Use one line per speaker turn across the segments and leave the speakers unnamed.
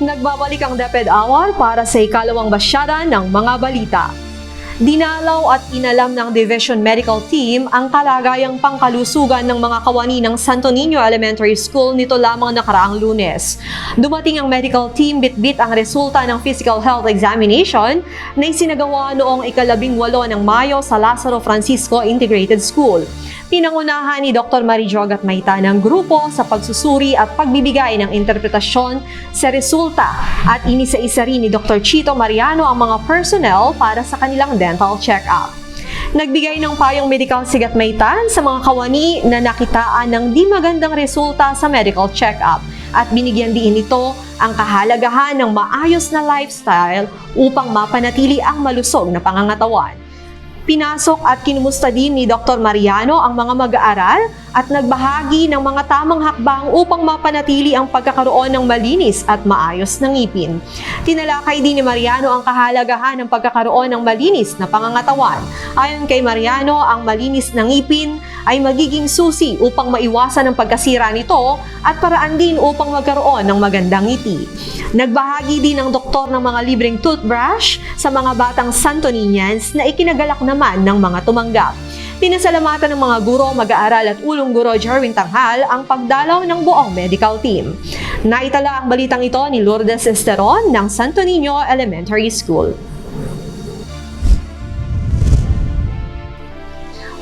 Nagbabalik ang DepEd Hour para sa ikalawang basyada ng mga balita. Dinalaw at inalam ng Division Medical Team ang kalagayang pangkalusugan ng mga kawani ng Santo Niño Elementary School nito lamang nakaraang Lunes. Dumating ang medical team bitbit ang resulta ng physical health examination na isinagawa noong ika-18 ng Mayo sa Lázaro Francisco Integrated School. Pinangunahan ni Dr. Marijo Gatmayta ng grupo sa pagsusuri at pagbibigay ng interpretasyon sa resulta at inisa-isa rin ni Dr. Chito Mariano ang mga personnel para sa kanilang dental check-up. Nagbigay ng payong medikal si Gatmayta sa mga kawani na nakitaan ng di magandang resulta sa medical check-up at binigyan din ito ang kahalagahan ng maayos na lifestyle upang mapanatili ang malusog na pangangatawan. Pinasok at kinumusta din ni Dr. Mariano ang mga mag-aaral at nagbahagi ng mga tamang hakbang upang mapanatili ang pagkakaroon ng malinis at maayos na ngipin. Tinalakay din ni Mariano ang kahalagahan ng pagkakaroon ng malinis na pangangatawan. Ayon kay Mariano, ang malinis na ngipin ay magiging susi upang maiwasan ang pagkasira nito at paraan din upang magkaroon ng magandang ngiti. Nagbahagi din ang doktor ng mga libreng toothbrush sa mga batang Santo Niñans na ikinagalak naman ng mga tumanggap. Pinasalamatan ng mga guro, mag-aaral at ulong guro during tanghal ang pagdalaw ng buong medical team. Naitala ang balitang ito ni Lourdes Esteron ng Santo Niño Elementary School.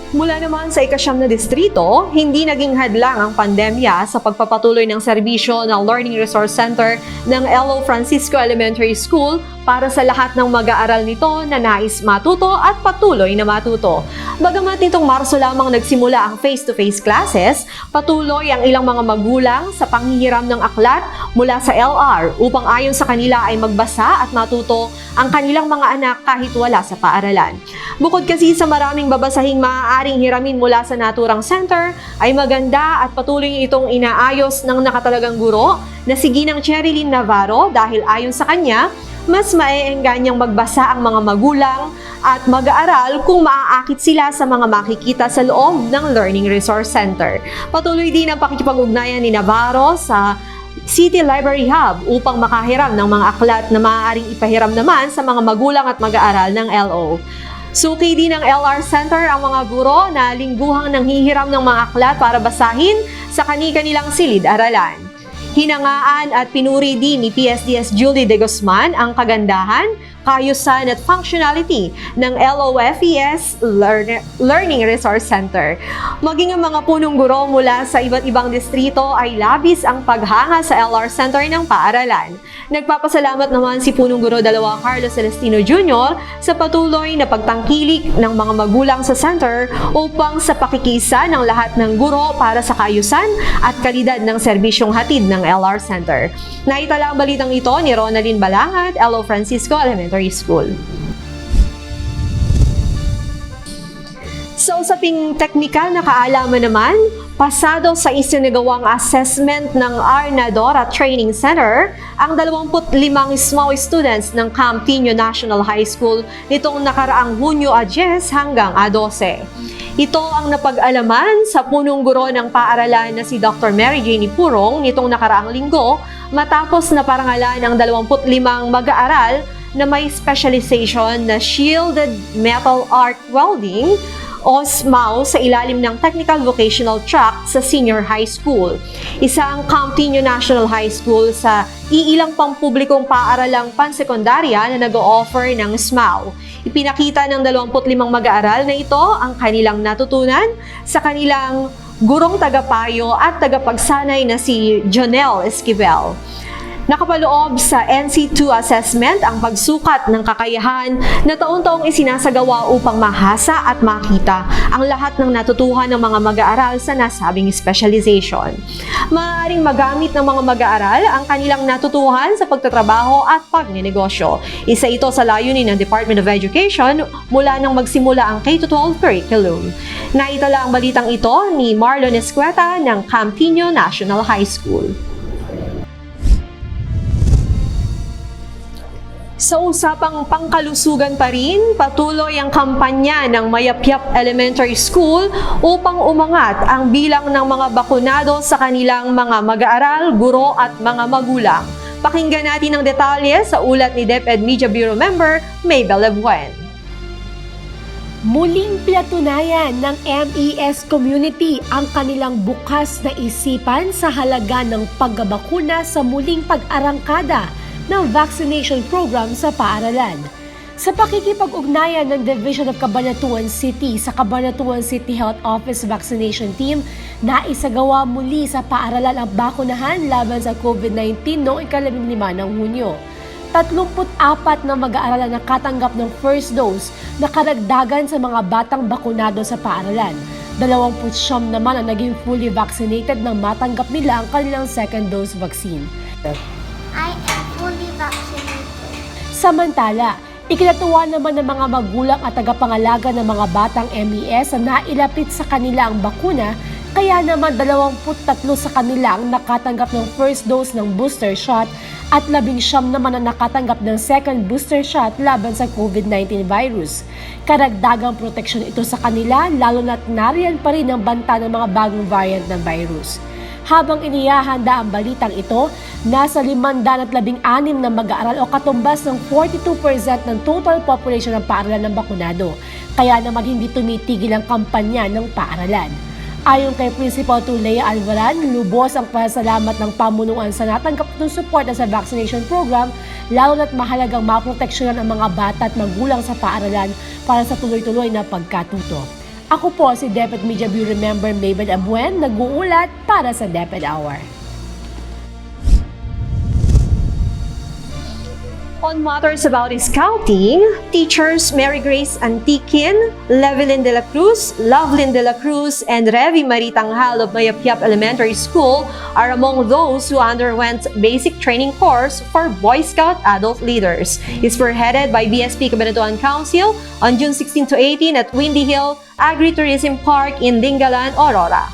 Mula naman sa ika-9 na distrito, hindi naging hadlang ang pandemya sa pagpapatuloy ng serbisyo ng Learning Resource Center ng LO Francisco Elementary School para sa lahat ng mag-aaral nito na nais matuto at patuloy na matuto. Bagamat nitong Marso lamang nagsimula ang face-to-face classes, patuloy ang ilang mga magulang sa panghihiram ng aklat mula sa LR upang ayon sa kanila ay magbasa at matuto ang kanilang mga anak kahit wala sa paaralan. Bukod kasi sa maraming babasahing maaaring hiramin mula sa naturang center, ay maganda at patuloy itong inaayos ng nakatalagang guro na si Ginang Cherilyn Navarro dahil ayon sa kanya, mas maeenganyang magbasa ang mga magulang at mag-aaral kung maaakit sila sa mga makikita sa loob ng Learning Resource Center. Patuloy din ang pakikipag-ugnayan ni Navarro sa City Library Hub upang makahiram ng mga aklat na maaaring ipahiram naman sa mga magulang at mag-aaral ng LO. Suki din ng LR Center ang mga guro na lingguhang nanghihiram ng mga aklat para basahin sa kani-kanilang silid-aralan. Hinangaan at pinuri din ni PSDS Julie de Guzman ang kagandahan, kaayusan at functionality ng LOFES Learning Resource Center. Maging ang mga punongguro mula sa iba't ibang distrito ay labis ang paghanga sa LR Center ng paaralan. Nagpapasalamat naman si Punongguro 2 Carlos Celestino Jr. sa patuloy na pagtangkilik ng mga magulang sa center upang sa pakikisa ng lahat ng guro para sa kaayusan at kalidad ng serbisyong hatid ng LR Center. Naitala ang balitang ito ni Ronaldin Balangat, LO Francisco Elementary School. Sa usaping teknikal na kaalaman naman, pasado sa isinagawang assessment ng Arnadora Training Center ang 25 SMO students ng Camp Tino National High School nitong nakaraang Hunyo 10 hanggang 12. Ito ang napag-alaman sa punong guro ng paaralan na si Dr. Mary Jane Purong nitong nakaraang linggo matapos na parangalan ng 25 mag-aaral na may specialization na Shielded Metal Arc Welding o SMAW sa ilalim ng Technical Vocational Track sa Senior High School. Isa ang Camp Tino National High School sa iilang pampublikong paaralang pansekundarya na nag-o-offer ng SMAW. Ipinakita ng 25 mag-aaral na ito ang kanilang natutunan sa kanilang gurong tagapayo at tagapagsanay na si Jonel Esquivel. Nakapaloob sa NC2 assessment ang pagsukat ng kakayahan na taon-taong isinasagawa upang mahasa at makita ang lahat ng natutuhan ng mga mag-aaral sa nasabing specialization. Maaaring magamit ng mga mag-aaral ang kanilang natutuhan sa pagtatrabaho at pagnenegosyo. Isa ito sa layunin ng Department of Education mula nang magsimula ang K-12 curriculum. Naitala ang balitang ito ni Marlon Escueta ng Camp Tino National High School. Sa usapang pangkalusugan pa rin, patuloy ang kampanya ng Mayapyap Elementary School upang umangat ang bilang ng mga bakunado sa kanilang mga mag-aaral, guro at mga magulang. Pakinggan natin ang detalye sa ulat ni DepEd Media Bureau Member Mabel Lebuen.
Muling pinatunayan ng MES community ang kanilang bukas na isipan sa halaga ng pagbabakuna sa muling pag-arangkada ng vaccination program sa paaralan. Sa pakikipag-ugnayan ng Division of Cabanatuan City sa Cabanatuan City Health Office Vaccination Team, naisagawa muli sa paaralan ang bakunahan laban sa COVID-19 noong 15 ng Hunyo. 34 na mag-aaral na nakatanggap ng first dose na karagdagan sa mga batang bakunado sa paaralan. 29 naman ang naging fully vaccinated nang matanggap nila ang kanilang second dose vaccine.
I am fully vaccinated.
Samantala, ikinatuwa naman ng mga magulang at tagapangalaga ng mga batang MES na nailapit sa kanila ang bakuna, kaya naman 23 sa kanila ang nakatanggap ng first dose ng booster shot at 19 naman ang nakatanggap ng second booster shot laban sa COVID-19 virus. Karagdagang proteksyon ito sa kanila lalo na't nariyan pa rin ang banta ng mga bagong variant ng virus. Habang inihahanda ang balitang ito, nasa 516 na mag-aaral o katumbas ng 42% ng total population ng paaralan ng bakunado. Kaya naman hindi tumitigil ang kampanya ng paaralan. Ayon kay Principal Lea Alvaran, lubos ang pasalamat ng pamunuan sa natanggap ng suporta sa vaccination program, lalo na't mahalagang maproteksyonan ang mga bata at magulang sa paaralan para sa tuloy-tuloy na pagkatuto. Ako po si DepEd Media Bureau Member Mabel Lebuen, nag-uulat para sa DepEd Hour.
On matters about scouting, teachers Mary Grace Antiquin, Levelyn de la Cruz, Lovelyn de la Cruz, and Revi Maritanghal of Mayapyap Elementary School are among those who underwent basic training course for Boy Scout adult leaders. It's spearheaded by BSP Cabanatuan Council on June 16 to 18 at Windy Hill Agritourism Park in Dingalan, Aurora.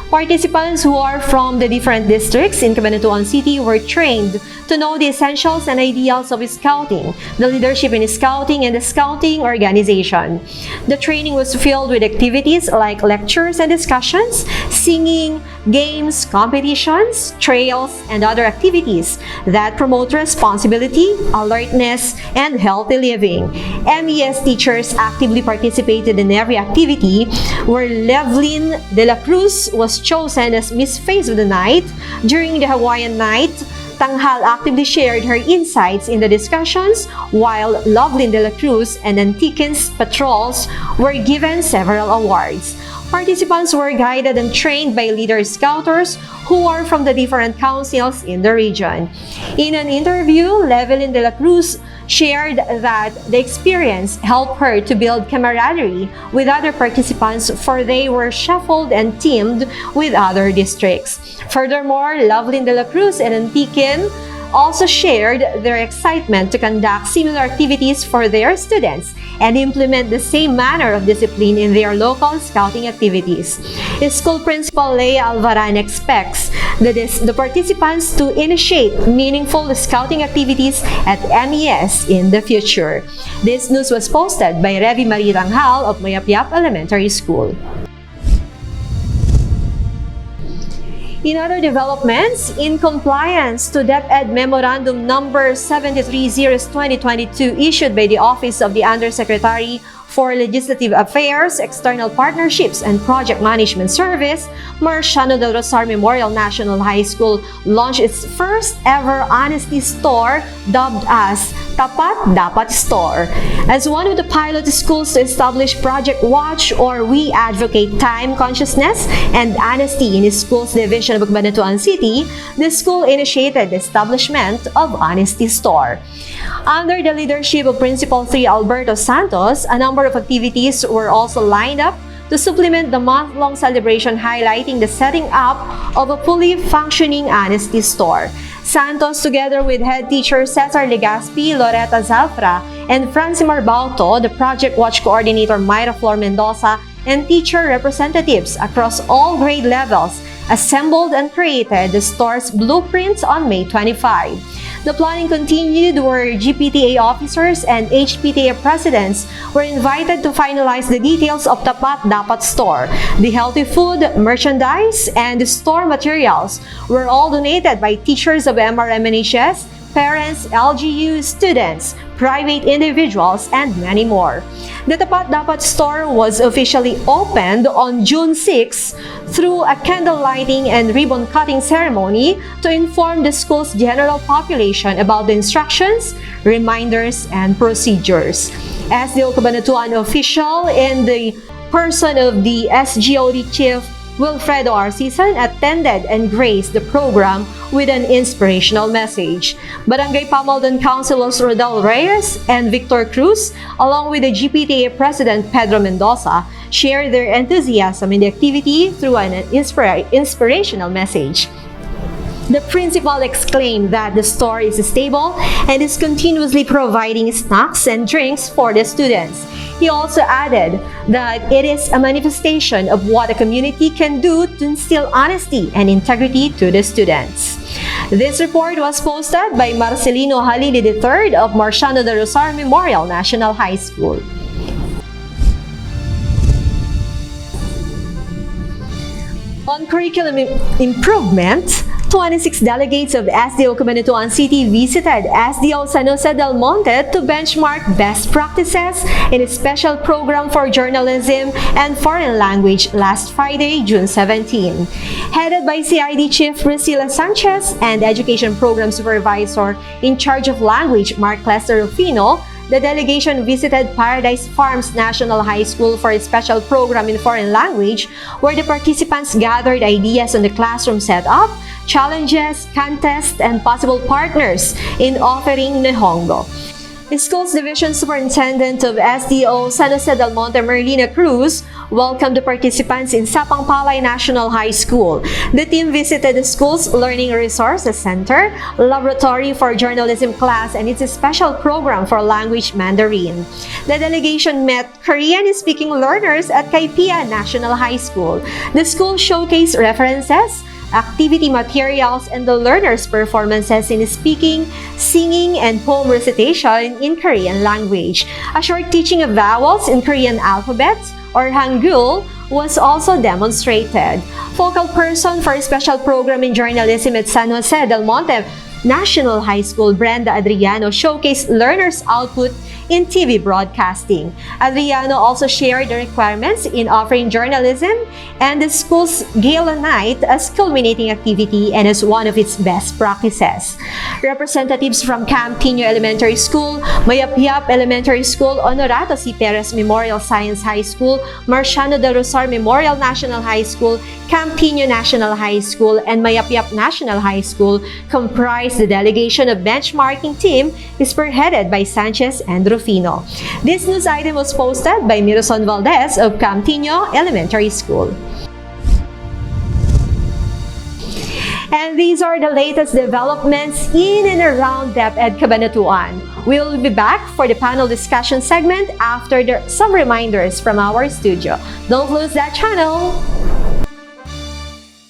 Participants who are from the different districts in Cabanatuan City were trained to know the essentials and ideals of Scouting, the leadership in Scouting and the Scouting organization. The training was filled with activities like lectures and discussions, singing, games, competitions, trails, and other activities that promote responsibility, alertness, and healthy living. MES teachers actively participated in every activity, where Levelyn de la Cruz was chosen as Miss Face of the Night. During the Hawaiian night, Tanghal actively shared her insights in the discussions, while Lovelyn de la Cruz and Antiquin's patrols were given several awards. Participants were guided and trained by leader scouters who are from the different councils in the region. In an interview, Levelyn de la Cruz shared that the experience helped her to build camaraderie with other participants, for they were shuffled and teamed with other districts. Furthermore, Lovelyn de la Cruz and Antiquin also shared their excitement to conduct similar activities for their students and implement the same manner of discipline in their local scouting activities. School Principal Lea Alvaran expects the participants to initiate meaningful scouting activities at MES in the future. This news was posted by Revi Maritanghal of Mayapyap Elementary School. In other developments, in compliance to DepEd Memorandum Number 73/2022 issued by the Office of the Undersecretary for Legislative Affairs, External Partnerships, and Project Management Service, Marciano del Rosar Memorial National High School launched its first ever honesty store dubbed as Tapat Dapat Store. As one of the pilot schools to establish Project Watch, or We Advocate Time Consciousness and Honesty in Schools Division of Cabanatuan City, the school initiated the establishment of Honesty Store. Under the leadership of Principal 3 Alberto Santos, a number of activities were also lined up to supplement the month-long celebration, highlighting the setting up of a fully functioning Honesty Store. Santos, together with head teacher Cesar Legaspi, Loretta Zafra, and Francimar Bauto, the Project Watch coordinator Myra Flor Mendoza, and teacher representatives across all grade levels, assembled and created the store's blueprints on May 25. The planning continued where GPTA officers and HPTA presidents were invited to finalize the details of Tapat Dapat store. The healthy food, merchandise, and store materials were all donated by teachers of MRMNHS, parents, LGU, students, private individuals, and many more. The Tapat Dapat store was officially opened on June 6 through a candle lighting and ribbon cutting ceremony to inform the school's general population about the instructions, reminders, and procedures. SDO Cabanatuan official in the person of the SGOD Chief Wilfredo Arcisan attended and graced the program with an inspirational message. Barangay Pamaldan Councilors Rodel Reyes and Victor Cruz, along with the GPTA President Pedro Mendoza, shared their enthusiasm in the activity through an inspirational message. The principal exclaimed that the store is stable and is continuously providing snacks and drinks for the students. He also added that it is a manifestation of what a community can do to instill honesty and integrity to the students. This report was posted by Marcelino Halili III of Marciano de Rosar Memorial National High School. On curriculum improvement, 26 delegates of SDO Cabanatuan City visited SDO San Jose del Monte to benchmark best practices in a special program for journalism and foreign language last Friday, June 17. Headed by CID Chief Priscilla Sanchez and Education Program Supervisor in charge of language, Mark Lester Rufino, the delegation visited Paradise Farms National High School for a special program in foreign language where the participants gathered ideas on the classroom setup, challenges, contests, and possible partners in offering Nihongo. The school's Division Superintendent of SDO San Jose del Monte, Merlina Cruz, welcomed the participants in Sapang Palay National High School. The team visited the school's Learning Resources Center, Laboratory for Journalism class, and its special program for language Mandarin. The delegation met Korean-speaking learners at Kaipia National High School. The school showcased references, activity materials, and the learners' performances in speaking, singing, and poem recitation in Korean language. A short teaching of vowels in Korean alphabet, or Hangul, was also demonstrated. Focal person for a special program in journalism at San Jose del Monte National High School, Brenda Adriano, showcased learners' output in TV broadcasting. Adriano also shared the requirements in offering journalism and the school's gala night as culminating activity and as one of its best practices. Representatives from Camp Tino Elementary School, Mayapyap Elementary School, Honorato C. Perez Memorial Science High School, Marciano del Rosar Memorial National High School, Camp Tino National High School, and Mayapyap National High School comprised the delegation of benchmarking team spearheaded by Sanchez and Rufino. This news item was posted by Mirason Valdez of Camp Tino Elementary School. And these are the latest developments in and around DepEd Cabanatuan. We will be back for the panel discussion segment after some reminders from our studio. Don't lose that channel!